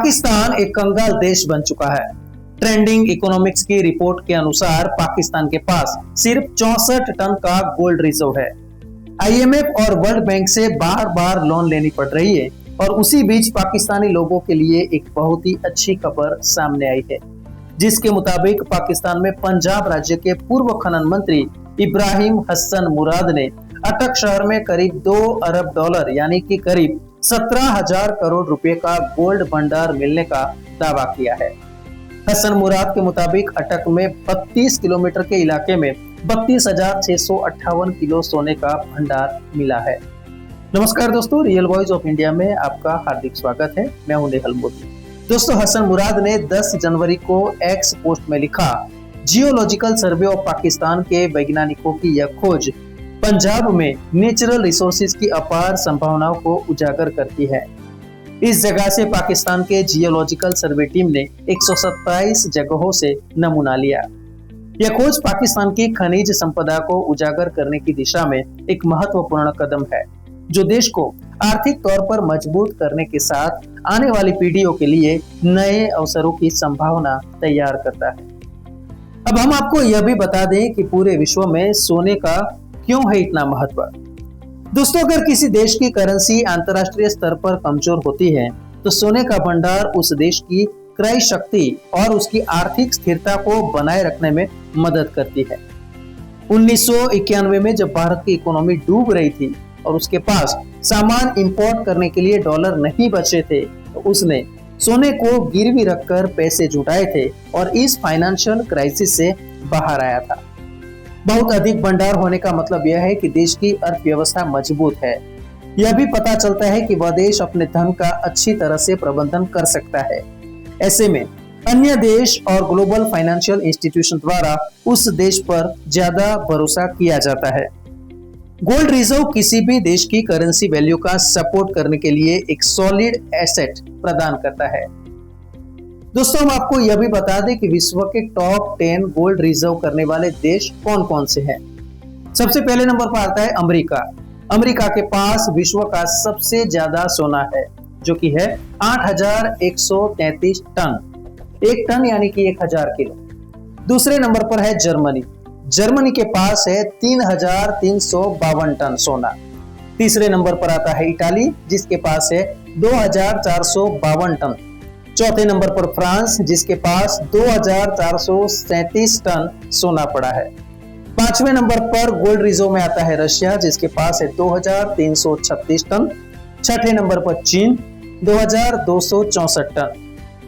पाकिस्तान एक कंगाल देश बन चुका है। ट्रेंडिंग इकोनॉमिक्स की रिपोर्ट के अनुसार पाकिस्तान के पास सिर्फ 64 टन का गोल्ड रिजर्व है। आईएमएफ और वर्ल्ड बैंक से बार बार लोन लेनी पड़ रही है और उसी बीच पाकिस्तानी लोगों के लिए एक बहुत ही अच्छी खबर सामने आई है, जिसके मुताबिक पाकिस्तान में पंजाब राज्य के पूर्व खनन मंत्री इब्राहिम हसन मुराद ने अटक शहर में करीब 2 अरब डॉलर यानी कि करीब 17,000 करोड़ रुपए का गोल्ड भंडार मिलने का दावा किया है। हसन मुराद के मुताबिक अटक में 32 किलोमीटर के इलाके में 32,658 किलो सोने का भंडार मिला है। नमस्कार दोस्तों, रियल वॉइस ऑफ इंडिया में आपका हार्दिक स्वागत है। मैं हूं नेहल मोदी। दोस्तों, हसन मुराद ने 10 जनवरी को एक्स पोस्ट में लिखा, जियोलॉजिकल सर्वे ऑफ पाकिस्तान के वैज्ञानिकों की यह खोज पंजाब में नेचुरल रिसोर्सेज की अपार संभावनाओं को उजागर करती है। इस जगह से पाकिस्तान के जियोलॉजिकल सर्वे टीम ने 127 जगहों से नमूना लिया। यह खोज पाकिस्तान की खनिज संपदा को उजागर करने की दिशा में एक महत्वपूर्ण कदम है, जो देश को आर्थिक तौर पर मजबूत करने के साथ आने वाली पीढ़ियों के लिए नए अवसरों की संभावना तैयार करता है। अब हम आपको यह भी बता दें कि पूरे विश्व में सोने का क्यों है इतना महत्व। दोस्तों, अगर किसी देश की करेंसी अंतर्राष्ट्रीय स्तर पर कमजोर होती है तो सोने का भंडार उस देश की क्रय शक्ति और उसकी आर्थिक स्थिरता को बनाए रखने में मदद करती है। 1991 में जब भारत की इकोनॉमी डूब रही थी और उसके पास सामान इंपोर्ट करने के लिए डॉलर नहीं बचे थे, तो उसने सोने को गिरवी रखकर पैसे जुटाए थे और इस फाइनेंशियल क्राइसिस से बाहर आया था। बहुत अधिक भंडार होने का मतलब यह है कि देश की अर्थव्यवस्था मजबूत है। यह भी पता चलता है कि वह देश अपने धन का अच्छी तरह से प्रबंधन कर सकता है। ऐसे में अन्य देश और ग्लोबल फाइनेंशियल इंस्टीट्यूशन द्वारा उस देश पर ज्यादा भरोसा किया जाता है। गोल्ड रिजर्व किसी भी देश की करेंसी वैल्यू का सपोर्ट करने के लिए एक सॉलिड एसेट प्रदान करता है। दोस्तों, हम आपको यह भी बता दें कि विश्व के टॉप 10 गोल्ड रिजर्व करने वाले देश कौन कौन से हैं। सबसे पहले नंबर पर आता है अमेरिका। अमेरिका के पास विश्व का सबसे ज्यादा सोना है, जो कि है 8,133 टन। 1 टन यानी कि 1,000 किलो। दूसरे नंबर पर है जर्मनी। जर्मनी के पास है 3,352 टन सोना। तीसरे नंबर पर आता है इटाली, जिसके पास है 2,452 टन। चौथे नंबर पर फ्रांस, जिसके पास 2,437 टन सोना पड़ा है। पांचवें नंबर पर गोल्ड रिजर्व में आता है रशिया, जिसके पास है 2,336 टन। छठे नंबर पर चीन 2,264 टन।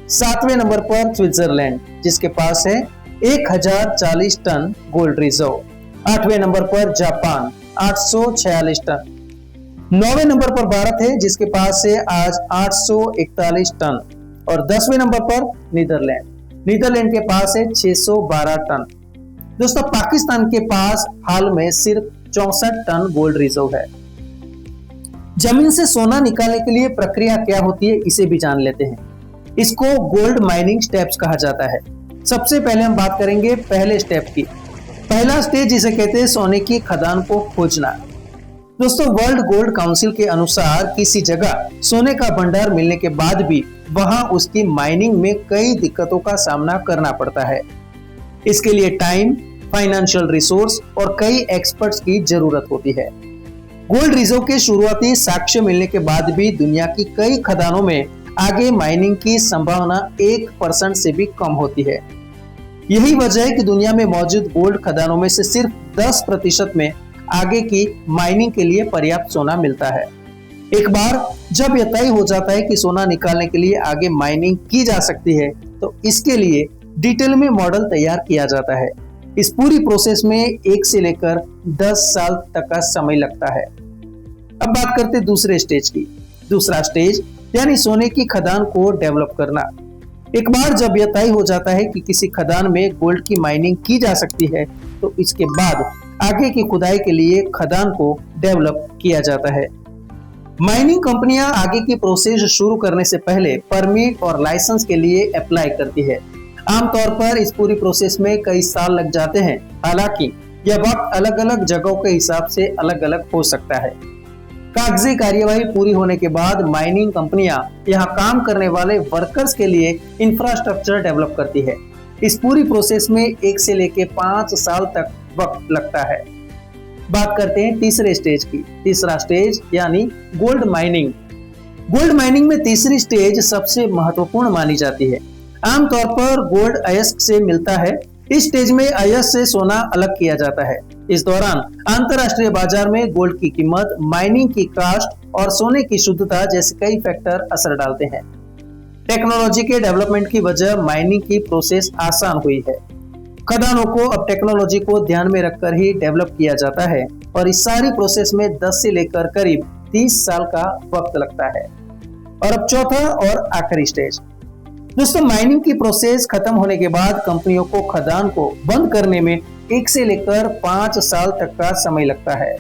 सातवें नंबर पर स्विट्जरलैंड, जिसके पास है 1,040 टन गोल्ड रिजर्व। आठवें नंबर पर जापान 846 टन। 9वें नंबर पर भारत है, जिसके पास है आज 841 टन। और 10वें नंबर पर नीदरलैंड के पास है 612 टन। दोस्तों, पाकिस्तान के पास हाल में सिर्फ 64 टन गोल्ड रिजर्व है। जमीन से सोना निकालने के लिए प्रक्रिया क्या होती है, इसे भी जान लेते हैं। इसको गोल्ड माइनिंग स्टेप्स कहा जाता है। सबसे पहले हम बात करेंगे पहले स्टेप की। पहला स्टेज जिसे कहते हैं सोने की खदान को खोजना। दोस्तों, वर्ल्ड गोल्ड काउंसिल के अनुसार किसी जगह सोने का भंडार मिलने के बाद भी वहां उसकी माइनिंग में कई दिक्कतों का सामना करना पड़ता है। इसके लिए टाइम, फाइनेंशियल रिसोर्स और कई एक्सपर्ट्स की जरूरत होती है। गोल्ड रिजर्व के शुरुआती साक्ष्य मिलने के बाद भी दुनिया की कई खदानों में आगे माइनिंग की संभावना 1% से भी कम होती है। यही वजह है कि दुनिया में मौजूद गोल्ड खदानों में से सिर्फ 10% में आगे की माइनिंग के लिए पर्याप्त सोना मिलता है। एक बार जब यह तय हो जाता है कि सोना निकालने के लिए आगे माइनिंग की जा सकती है, तो इसके लिए डिटेल में मॉडल तैयार किया जाता है। इस पूरी प्रोसेस में 1 से लेकर 10 साल तक का समय लगता है। अब बात करते हैं दूसरे स्टेज की। दूसरा स्टेज यानी सोने की खदान को डेवलप करना। एक बार जब यह तय हो जाता है कि किसी खदान में गोल्ड की माइनिंग की जा सकती है, तो इसके बाद आगे की खुदाई के लिए खदान को डेवलप किया जाता है। माइनिंग कंपनियां आगे की प्रोसेस शुरू करने से पहले परमिट और लाइसेंस के लिए अप्लाई करती है। आमतौर पर इस पूरी प्रोसेस में कई साल लग जाते हैं। हालांकि यह वक्त अलग अलग जगहों के हिसाब से अलग अलग हो सकता है। कागजी कार्यवाही पूरी होने के बाद माइनिंग कंपनियां यहां काम करने वाले वर्कर्स के लिए इंफ्रास्ट्रक्चर डेवलप करती है। इस पूरी प्रोसेस में 1 से लेकर 5 साल तक वक्त लगता है। बात करते हैं तीसरे स्टेज की। तीसरा स्टेज यानी गोल्ड माइनिंग। गोल्ड माइनिंग में तीसरी स्टेज सबसे महत्वपूर्ण मानी जाती है। आमतौर पर गोल्ड अयस्क से मिलता है। इस स्टेज में अयस्क से सोना अलग किया जाता है। इस दौरान अंतरराष्ट्रीय बाजार में गोल्ड की कीमत, माइनिंग की कास्ट और सोने की शुद्धता जैसे कई फैक्टर असर डालते हैं। टेक्नोलॉजी के डेवलपमेंट की वजह माइनिंग की प्रोसेस आसान हुई है। खदानों को अब टेक्नोलॉजी को ध्यान में रखकर ही डेवलप किया जाता है और इस सारी प्रोसेस में 10 से लेकर करीब 30 साल का वक्त लगता है। और अब चौथा और आखिरी स्टेज। दोस्तों, माइनिंग की प्रोसेस खत्म होने के बाद कंपनियों को खदान को बंद करने में 1 से लेकर 5 साल तक का समय लगता है।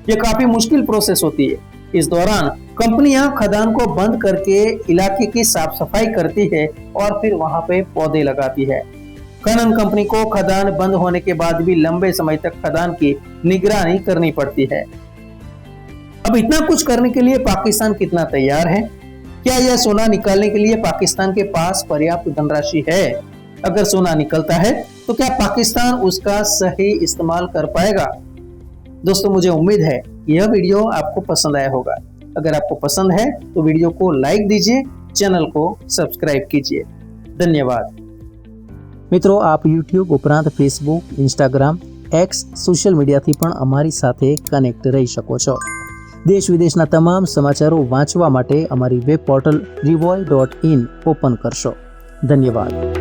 यह काफी मुश्किल प्रोसेस होती है। इस दौरान कंपनियां खदान को बंद करके इलाके की साफ सफाई करती है और फिर वहां पे पौधे लगाती है। खनन कंपनी को खदान बंद होने के बाद भी लंबे समय तक खदान की निगरानी करनी पड़ती है। अब इतना कुछ करने के लिए पाकिस्तान कितना तैयार है? क्या यह सोना निकालने के लिए पाकिस्तान के पास पर्याप्त धनराशि है? अगर सोना निकलता है तो क्या पाकिस्तान उसका सही इस्तेमाल कर पाएगा? दोस्तों, मुझे उम्मीद है यह वीडियो आपको पसंद आया होगा। अगर आपको पसंद है तो वीडियो को लाइक दीजिए, चैनल को सब्सक्राइब कीजिए। धन्यवाद। મિત્રો, આપ યુટ્યુબ ઉપરાંત ફેસબુક, ઇન્સ્ટાગ્રામ, એક્સ સોશિયલ મીડિયાથી પણ અમારી સાથે કનેક્ટ રહી શકો છો। દેશ વિદેશના તમામ સમાચારો વાંચવા માટે અમારી વેબ પોર્ટલ revoy.in ઓપન કરશો। ધન્યવાદ।